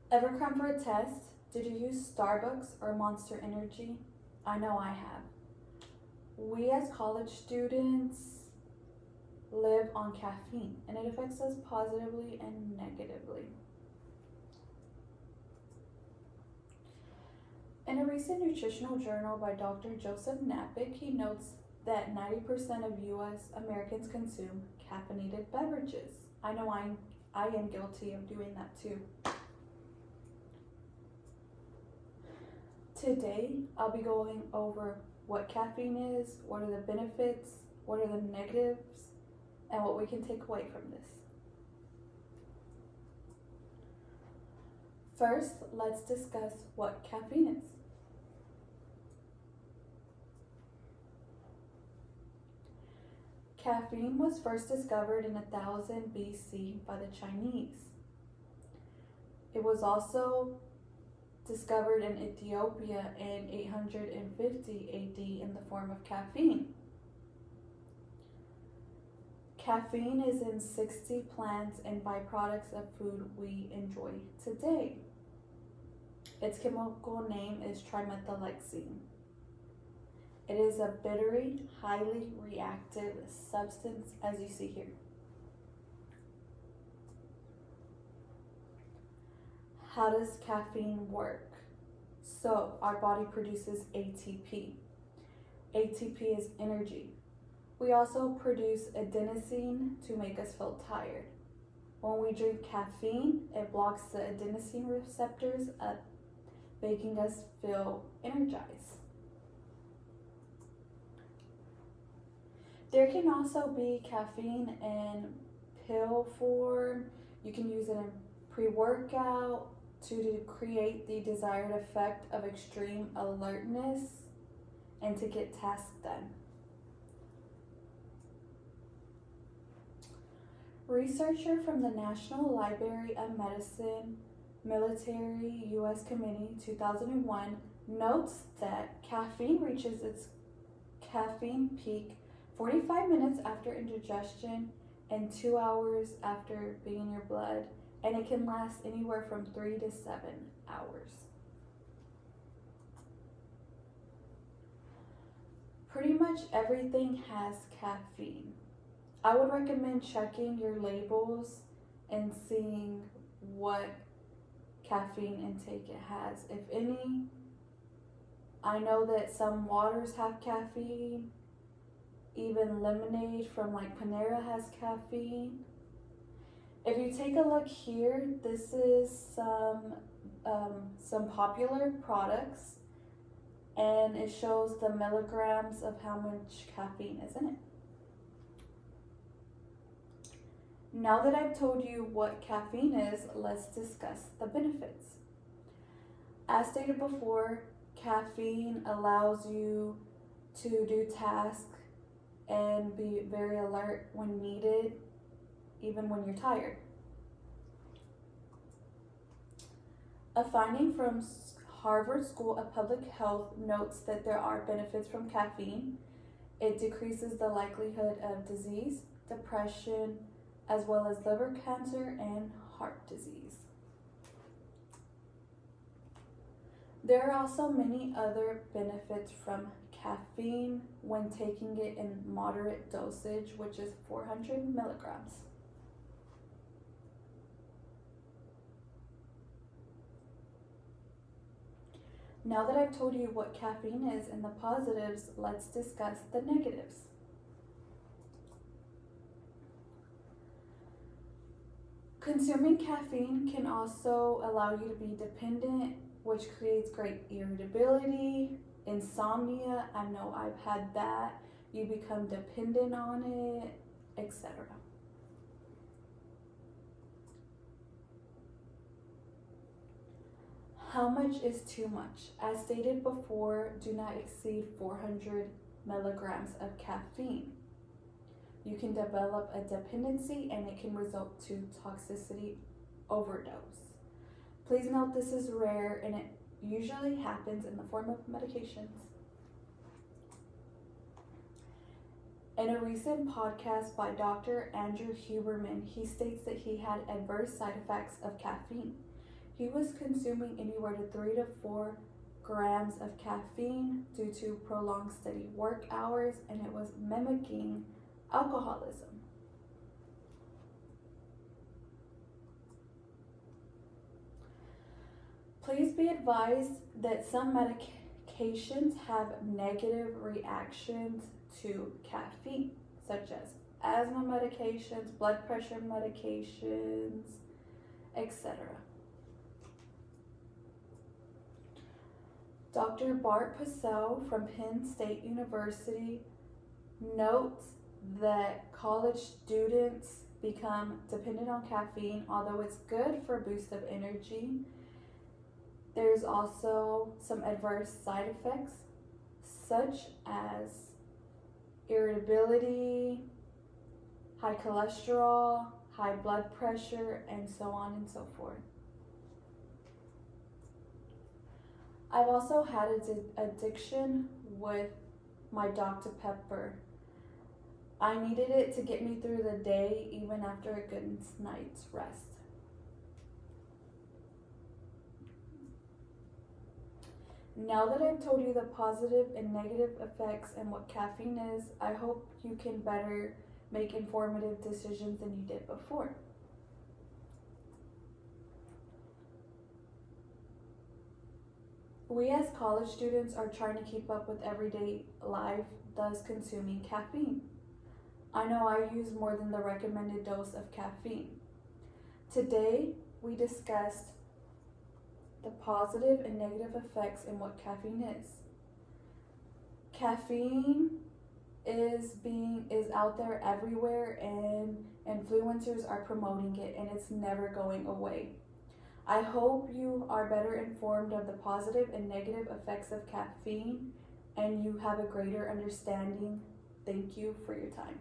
Ever come for a test? Did you use Starbucks or Monster Energy? I know I have. We as college students live on caffeine and it affects us positively and negatively. In a recent nutritional journal by Dr. Joseph Napick, he notes that 90% of US Americans consume caffeinated beverages. I know I am guilty of doing that too. Today, I'll be going over what caffeine is, what are the benefits, what are the negatives, and what we can take away from this. First, let's discuss what caffeine is. Caffeine was first discovered in 1000 BC by the Chinese. It was also discovered in Ethiopia in 850 AD in the form of caffeine. Caffeine is in 60 plants and byproducts of food we enjoy today. Its chemical name is trimethylhexane. It is a bittery, highly reactive substance, as you see here. How does caffeine work? So, our body produces ATP. ATP is energy. We also produce adenosine to make us feel tired. When we drink caffeine, it blocks the adenosine receptors up, making us feel energized. There can also be caffeine in pill form. You can use it in pre-workout to create the desired effect of extreme alertness and to get tasks done. Researcher from the National Library of Medicine Military U.S. Committee 2001 notes that caffeine reaches its caffeine peak 45 minutes after indigestion and 2 hours after being in your blood, and it can last anywhere from 3 to 7 hours. Pretty much everything has caffeine. I would recommend checking your labels and seeing what caffeine intake it has, if any. I know that some waters have caffeine. Even lemonade from like Panera has caffeine. If you take a look here, this is some popular products, and it shows the milligrams of how much caffeine is in it. Now that I've told you what caffeine is, let's discuss the benefits. As stated before, caffeine allows you to do tasks and be very alert when needed, even when you're tired. A finding from Harvard School of Public Health notes that there are benefits from caffeine. It decreases the likelihood of disease, depression, as well as liver cancer and heart disease. There are also many other benefits from caffeine when taking it in moderate dosage, which is 400 milligrams. Now that I've told you what caffeine is and the positives, let's discuss the negatives. Consuming caffeine can also allow you to be dependent, which creates great irritability, insomnia. I know I've had that. You become dependent on it, etc. How much is too much? As stated before, do not exceed 400 milligrams of caffeine. You can develop a dependency and it can result to toxicity overdose. Please note this is rare and it usually happens in the form of medications. In a recent podcast by Dr. Andrew Huberman, he states that he had adverse side effects of caffeine. He was consuming anywhere to 3 to 4 grams of caffeine due to prolonged steady work hours, and it was mimicking alcoholism. Please be advised that some medications have negative reactions to caffeine, such as asthma medications, blood pressure medications, etc. Dr. Bart Passell from Penn State University notes that college students become dependent on caffeine. Although it's good for a boost of energy, there's also some adverse side effects, such as irritability, high cholesterol, high blood pressure, and so on and so forth. I've also had an addiction with my Dr. Pepper. I needed it to get me through the day, even after a good night's rest. Now that I've told you the positive and negative effects and what caffeine is, I hope you can better make informative decisions than you did before. We as college students are trying to keep up with everyday life, thus consuming caffeine. I know I use more than the recommended dose of caffeine. Today, we discussed the positive and negative effects and what caffeine is. Caffeine is out there everywhere, and influencers are promoting it, and it's never going away. I hope you are better informed of the positive and negative effects of caffeine and you have a greater understanding. Thank you for your time.